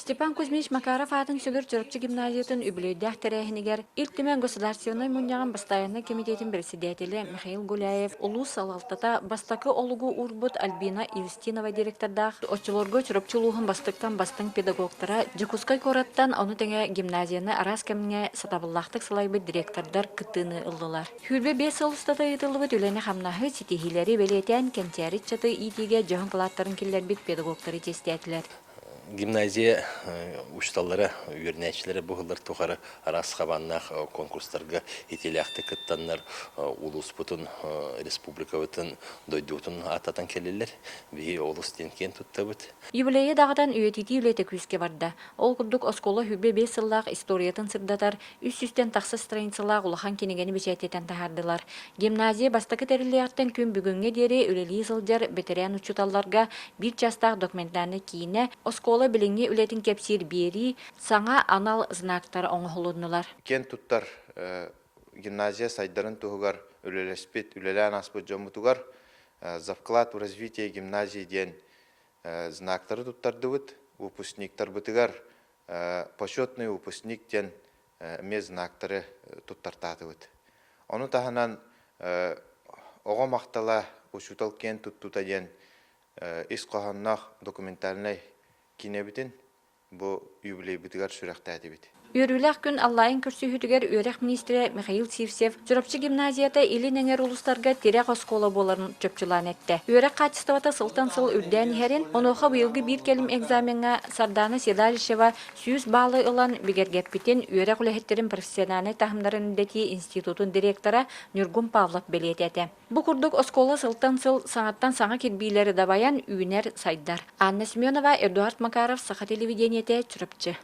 Степан Кузьмич Макаров атын сүгір чырыпчы гимназиятын үбілейдәк тәрәхінігер Илтімен государственной муньяған бастаянна комитетин председателі Михаил Гуляев улус салалтата бастакы олугу урбут Альбина Юстинова директордах очылорго чырыпчылуғын бастыктан бастың педагогтара Жекускай кораттан оны тәңе гимназияны арас кәміне сатабыллақтық салайбы директордар кыттыны ылдылар. Хүрбе 5 сылыстата ытылыбы түләне хамнахы ситихилері белетен кентәрит чаты итиге жоғын кылаттарын келер бит педагогтары тестетілер. Гимназия ушталлары, үйернәчләре бұғылар тұғары арас қабаннақ конкурстарға етеліяқты кыттанлар улус бұтын республика бұтын дойды бұтын ататан келелер. Бей олыс денкен тұтта бұд. Юбилейе дағадан үйететі үлеті күзге барды. Ол күрдік оскола хүбе 5 сыллақ историятын сырдатар, үс-үстен тақсы страницылақ улахан кенегені бешәтетен тахардылар. Гимназия бастакы тәріліяқтен күн бүгінге дері үлелі сылжар бетерен учуталларға бір частақ документларны кейіне оскола билинги үлетин кепсир бери саңа анал знактар оңголуннулар. Кен туттар гимназия сайдарын тугар үлелеспет үлелән аспыт жомутугар за вклад в развитие гимназии ден знактары туттардыбыт, выпускниктар бытыгар почетный выпускник ден ме знактары туттартатыбыт. Оны таханан оға мақтала учутал кен туттута ден исқоханнах документальный кинебитин бу юбилей битигар сүрәхтәди бит. Үрүләк күн Аллайын көрсүһүтүгер үрәк министрі Михаил Сивсев Чурапчы гимназията или нәңер улустарга терек оскола боларын чөпчүлан этте. Үрәк качествата сылтан сыл үрдән хәрен, оноха быелгы bir келим экзаменга Сардана Седалишева 100 баллы ылан бигергәппитен үрәк үләһеттерин профессиональный тахымдарын дети институтун директора Нургун Павлов белетәте. Бу курдук оскола сылтан сыл саңаттан саңа кирбиләре дабаян үйнәр сайдар. Анна Семенова, Эдуард Макаров, Саха телевидениете, Чурапчы.